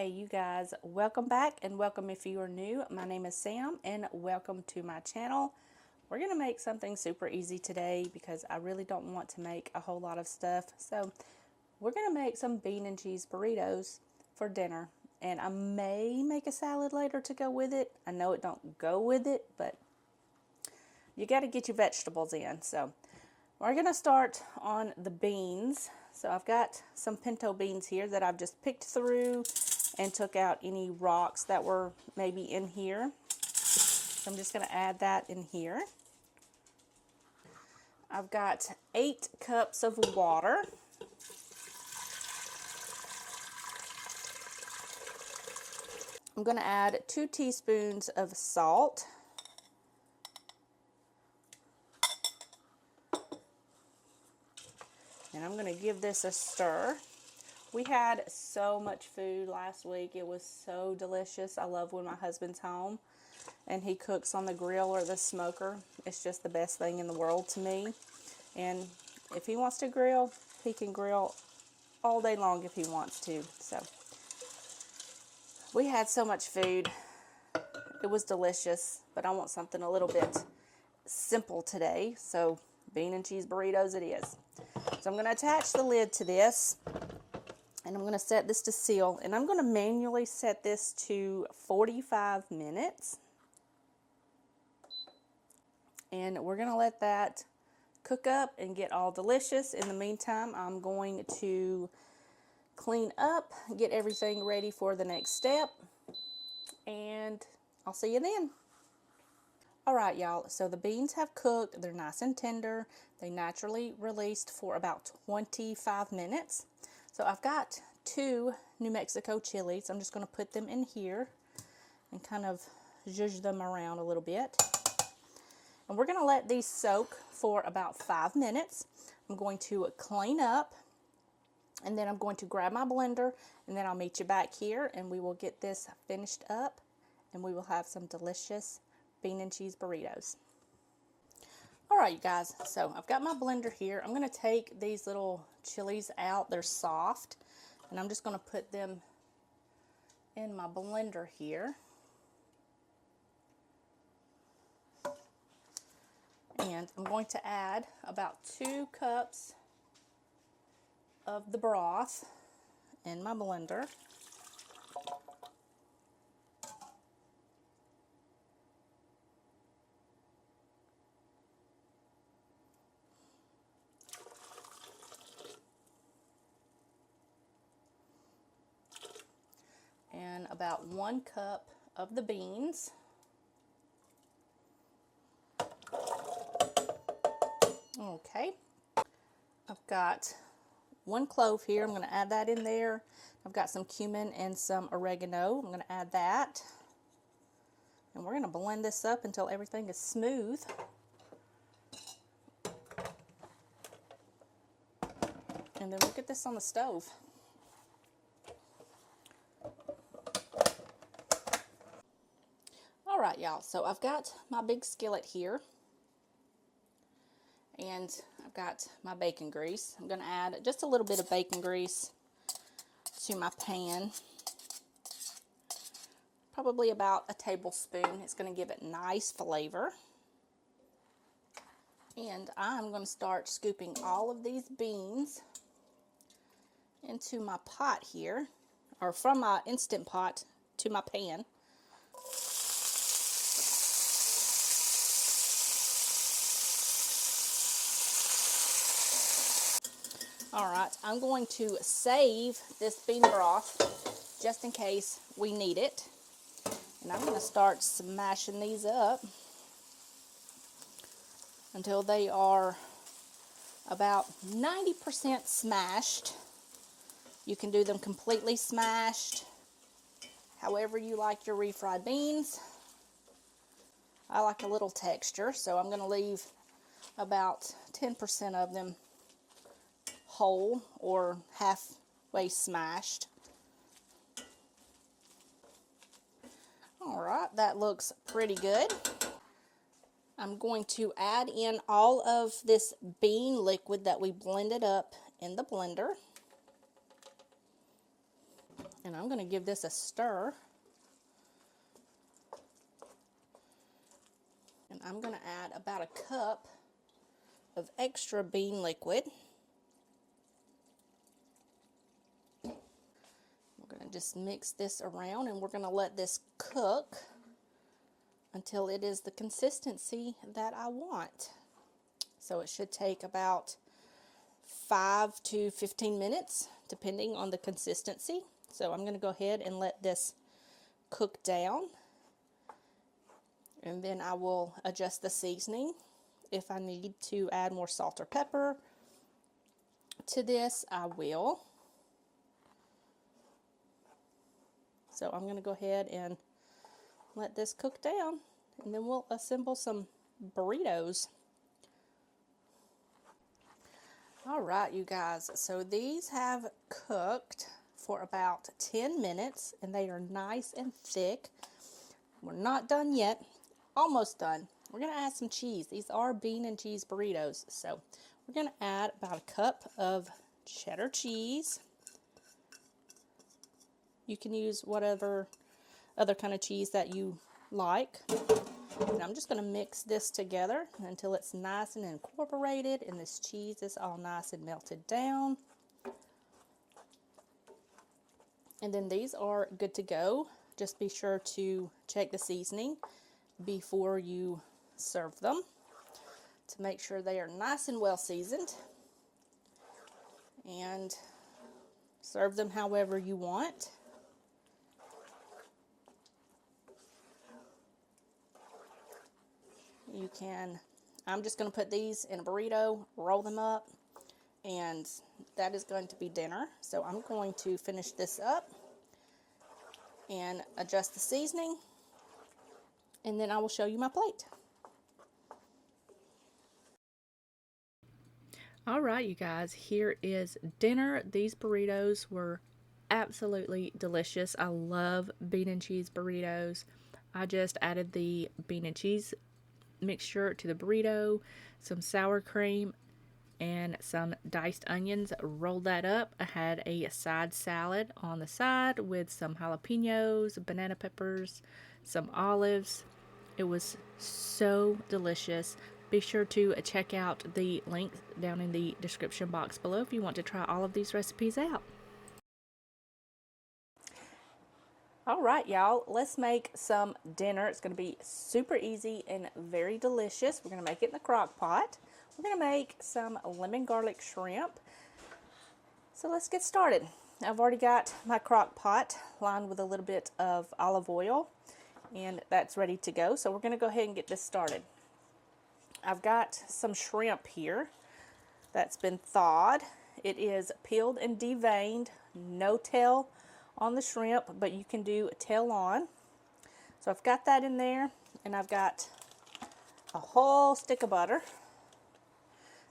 Hey you guys, welcome back and welcome if you are new. My name is Sam and welcome to my channel. We're going to make something super easy today because I really don't want to make a whole lot of stuff. So we're going to make some bean and cheese burritos for dinner, and I may make a salad later to go with it. I know it don't go with it, but you got to get your vegetables in. So we're going to start on the beans. So I've got some pinto beans here that I've just picked through and took out any rocks that were maybe in here. So I'm just going to add that in here. I've got 8 cups of water. I'm going to add 2 teaspoons of salt. And I'm going to give this a stir. We had so much food last week. It was so delicious. I love when my husband's home and he cooks on the grill or the smoker. It's just the best thing in the world to me. And if he wants to grill, he can grill all day long if he wants to. So we had so much food. It was delicious, but I want something a little bit simple today. So bean and cheese burritos it is. So I'm going to attach the lid to this. And I'm going to set this to seal, and I'm going to manually set this to 45 minutes. And we're going to let that cook up and get all delicious. In the meantime, I'm going to clean up, get everything ready for the next step, and I'll see you then. Alright y'all, so the beans have cooked. They're nice and tender. They naturally released for about 25 minutes. So I've got 2 New Mexico chilies. I'm just going to put them in here and kind of zhuzh them around a little bit. And we're going to let these soak for about 5 minutes. I'm going to clean up, and then I'm going to grab my blender, and then I'll meet you back here and we will get this finished up and we will have some delicious bean and cheese burritos. Alright you guys, so I've got my blender here. I'm going to take these little chilies out. They're soft, and I'm just going to put them in my blender here. And I'm going to add about 2 cups of the broth in my blender. And about 1 cup of the beans. Okay, I've got 1 clove here. I'm going to add that in there. I've got some cumin and some oregano. I'm going to add that. And we're going to blend this up until everything is smooth. And then we'll get this on the stove. Alright y'all, so I've got my big skillet here, and I've got my bacon grease. I'm going to add just a little bit of bacon grease to my pan, probably about a tablespoon. It's going to give it nice flavor. And I'm going to start scooping all of these beans into my pot here, or from my Instant Pot to my pan. Alright, I'm going to save this bean broth just in case we need it. And I'm going to start smashing these up until they are about 90% smashed. You can do them completely smashed, however you like your refried beans. I like a little texture, so I'm going to leave about 10% of them whole or halfway smashed. Alright, that looks pretty good. I'm going to add in all of this bean liquid that we blended up in the blender. And I'm going to give this a stir. And I'm going to add about a cup of extra bean liquid. We're going to just mix this around, and we're going to let this cook until it is the consistency that I want. So it should take about 5 to 15 minutes, depending on the consistency. So I'm going to go ahead and let this cook down. And then I will adjust the seasoning. If I need to add more salt or pepper to this, I will. So I'm going to go ahead and let this cook down, and then we'll assemble some burritos. All right, you guys, so these have cooked for about 10 minutes, and they are nice and thick. We're not done yet, almost done. We're going to add some cheese. These are bean and cheese burritos, so we're going to add about a cup of cheddar cheese. You can use whatever other kind of cheese that you like. And I'm just going to mix this together until it's nice and incorporated and this cheese is all nice and melted down. And then these are good to go. Just be sure to check the seasoning before you serve them to make sure they are nice and well seasoned. And serve them however you want. You can, I'm just going to put these in a burrito, roll them up, and that is going to be dinner. So I'm going to finish this up and adjust the seasoning, and then I will show you my plate. All right, you guys, here is dinner. These burritos were absolutely delicious. I love bean and cheese burritos. I just added the bean and cheese mixture to the burrito, some sour cream, and some diced onions. Rolled that up. I had a side salad on the side with some jalapenos, banana peppers, some olives. It was so delicious. Be sure to check out the link down in the description box below if you want to try all of these recipes out. All right, y'all, let's make some dinner. It's going to be super easy and very delicious. We're going to make it in the crock pot. We're going to make some lemon garlic shrimp. So let's get started. I've already got my crock pot lined with a little bit of olive oil, and that's ready to go. So we're going to go ahead and get this started. I've got some shrimp here that's been thawed. It is peeled and deveined, no tail on the shrimp, but you can do a tail on. So I've got that in there, and I've got a whole stick of butter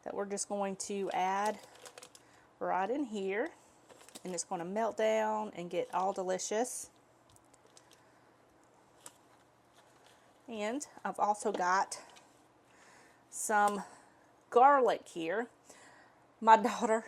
that we're just going to add right in here, and it's going to melt down and get all delicious. And I've also got some garlic here. My daughter,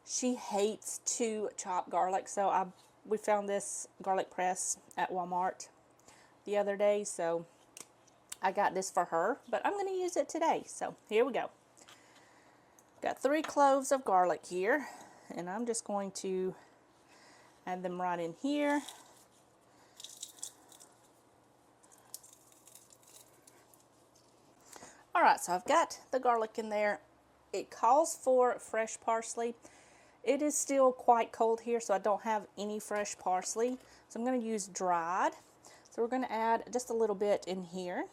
she hates to chop garlic, so we found this garlic press at Walmart the other day, so I got this for her, but I'm going to use it today. So here we go. Got 3 cloves of garlic here, and I'm just going to add them right in here. Alright, so I've got the garlic in there. It calls for fresh parsley. It is still quite cold here, so I don't have any fresh parsley. So I'm going to use dried. So we're going to add just a little bit in here.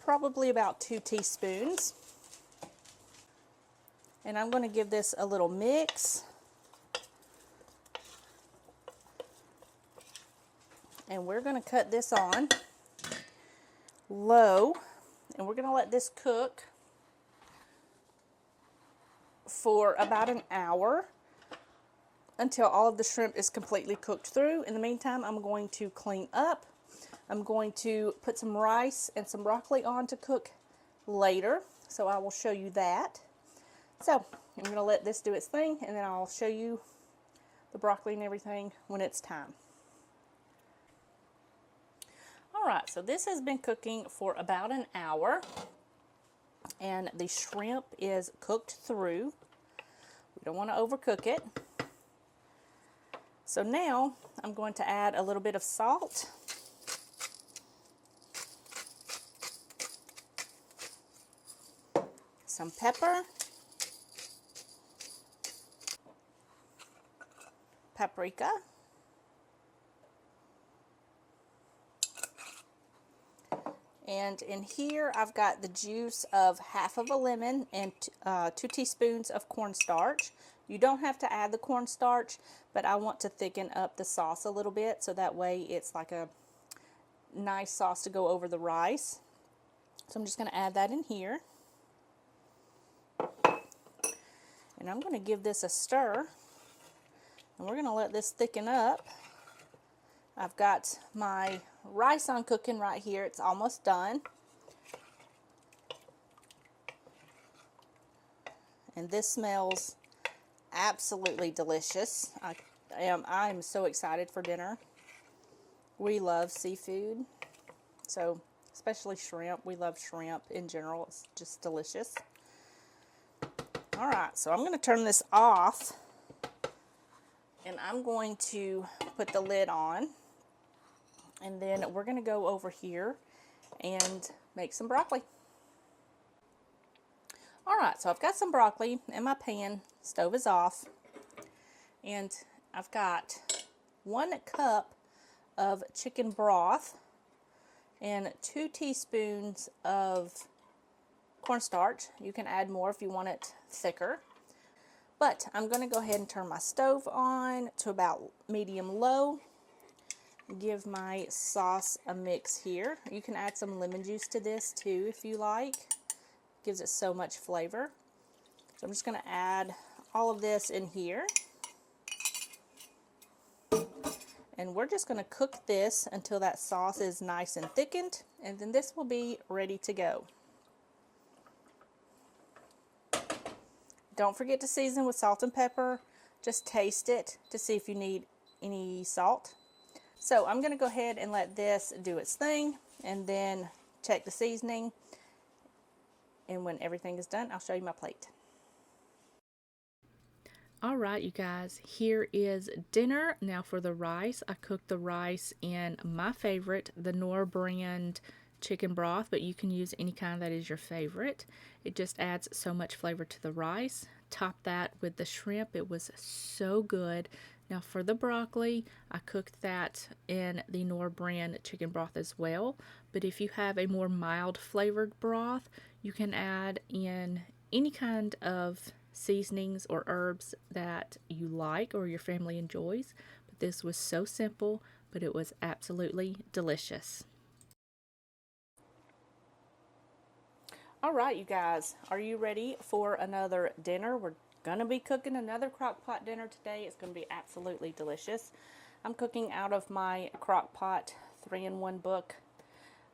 Probably about 2 teaspoons. And I'm going to give this a little mix. And we're going to cut this on low, and we're going to let this cook for about an hour until all of the shrimp is completely cooked through. In the meantime, I'm going to clean up. I'm going to put some rice and some broccoli on to cook later, so I will show you that. So I'm going to let this do its thing, and then I'll show you the broccoli and everything when it's time. Alright, so this has been cooking for about an hour, and the shrimp is cooked through. We don't want to overcook it. So now I'm going to add a little bit of salt. Some pepper. Paprika. And in here I've got the juice of half of a lemon and 2 teaspoons of cornstarch. You don't have to add the cornstarch, but I want to thicken up the sauce a little bit so that way it's like a nice sauce to go over the rice. So I'm just going to add that in here. And I'm going to give this a stir. And we're going to let this thicken up. I've got my rice on cooking right here. It's almost done. And this smells absolutely delicious. I am so excited for dinner. We love seafood. So, especially shrimp. We love shrimp in general. It's just delicious. Alright, so I'm going to turn this off. And I'm going to put the lid on. And then we're going to go over here and make some broccoli. Alright, so I've got some broccoli in my pan. Stove is off. And I've got 1 cup of chicken broth and 2 teaspoons of cornstarch. You can add more if you want it thicker. But I'm going to go ahead and turn my stove on to about medium-low. Give my sauce a mix here. You can add some lemon juice to this too if you like. Gives it so much flavor. So I'm just going to add all of this in here. And we're just going to cook this until that sauce is nice and thickened. And then this will be ready to go. Don't forget to season with salt and pepper. Just taste it to see if you need any salt. So I'm going to go ahead and let this do its thing and then check the seasoning. And when everything is done, I'll show you my plate. Alright, you guys, here is dinner. Now for the rice, I cooked the rice in my favorite, the Knorr brand chicken broth, but you can use any kind that is your favorite. It just adds so much flavor to the rice. Top that with the shrimp. It was so good. Now for the broccoli, I cooked that in the Knorr brand chicken broth as well. But if you have a more mild flavored broth, you can add in any kind of seasonings or herbs that you like or your family enjoys. But this was so simple, but it was absolutely delicious. Alright, you guys, are you ready for another dinner? We're going to be cooking another crock-pot dinner today. It's going to be absolutely delicious. I'm cooking out of my Crock-Pot 3-in-1 book.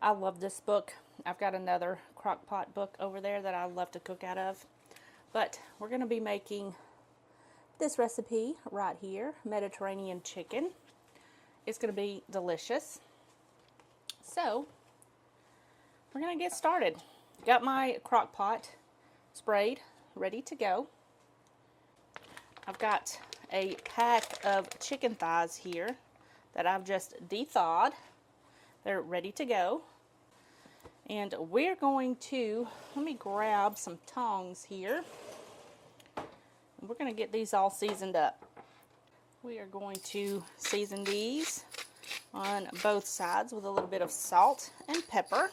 I love this book. I've got another Crock-Pot book over there that I love to cook out of. But we're going to be making this recipe right here, Mediterranean chicken. It's going to be delicious. So, we're going to get started. Got my crock pot sprayed, ready to go. I've got a pack of chicken thighs here that I've just de-thawed. They're ready to go. And we're going to, let me grab some tongs here. And we're going to get these all seasoned up. We are going to season these on both sides with a little bit of salt and pepper.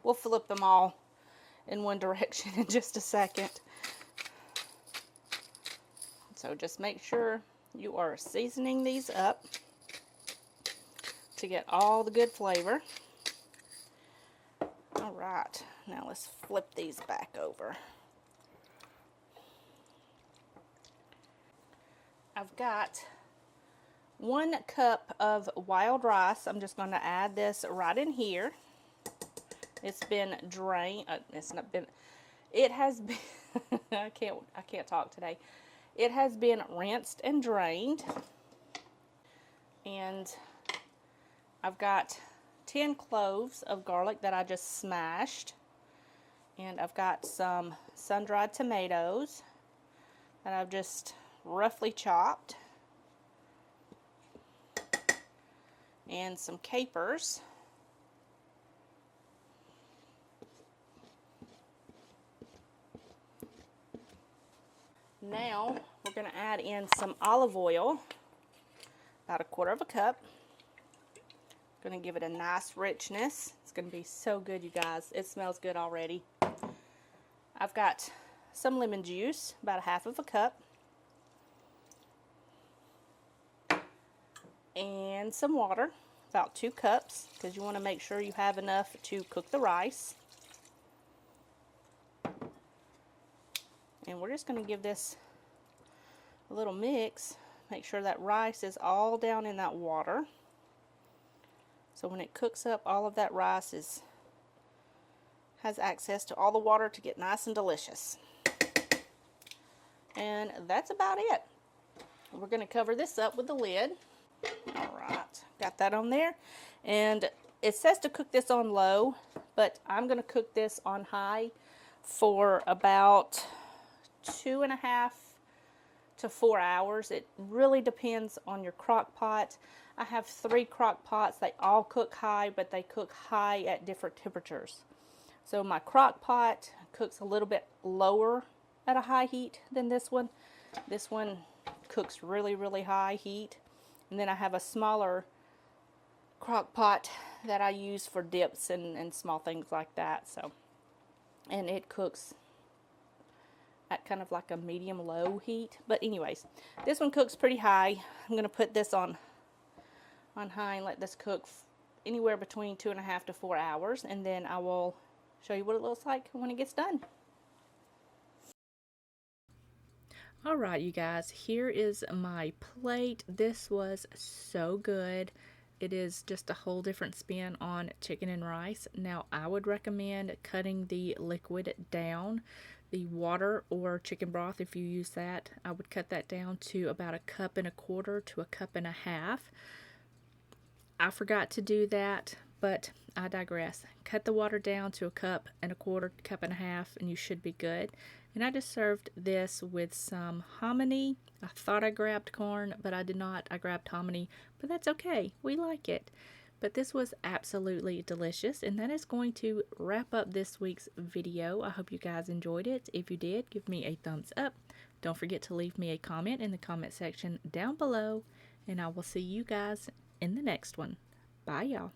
We'll flip them all in one direction in just a second. So just make sure you are seasoning these up to get all the good flavor. Alright, now let's flip these back over. I've got 1 cup of wild rice. I'm just going to add this right in here. It's been drained. It has been, I can't talk today. It has been rinsed and drained. And I've got 10 cloves of garlic that I just smashed. And I've got some sun-dried tomatoes that I've just roughly chopped. And some capers. Now we're going to add in some olive oil, about 1/4 cup. Going to give it a nice richness. It's going to be so good, you guys. It smells good already. I've got some lemon juice, about 1/2 cup. And some water, about 2 cups, because you want to make sure you have enough to cook the rice. And we're just going to give this a little mix. Make sure that rice is all down in that water. So when it cooks up, all of that rice has access to all the water to get nice and delicious. And that's about it. We're going to cover this up with the lid. Alright, got that on there. And it says to cook this on low, but I'm going to cook this on high for about 2.5 to 4 hours. It really depends on your crock pot. I have 3 crock pots. They all cook high, but they cook high at different temperatures. So my crock pot cooks a little bit lower at a high heat than this one. This one cooks really, really high heat. And then I have a smaller crock pot that I use for dips and small things like that. So, and it cooks at kind of like a medium-low heat. But anyways, this one cooks pretty high. I'm going to put this on high and let this cook anywhere between 2.5 to 4 hours. And then I will show you what it looks like when it gets done. Alright, you guys, here is my plate. This was so good. It is just a whole different spin on chicken and rice. Now, I would recommend cutting the liquid down. The water or chicken broth, if you use that, I would cut that down to about 1.25 cups to 1.5 cups. I forgot to do that, but I digress. Cut the water down to 1.25 cups, 1.5 cups, and you should be good. And I just served this with some hominy. I thought I grabbed corn, but I did not. I grabbed hominy, but that's okay. We like it. But this was absolutely delicious, and that is going to wrap up this week's video. I hope you guys enjoyed it. If you did, give me a thumbs up. Don't forget to leave me a comment in the comment section down below, and I will see you guys in the next one. Bye, y'all.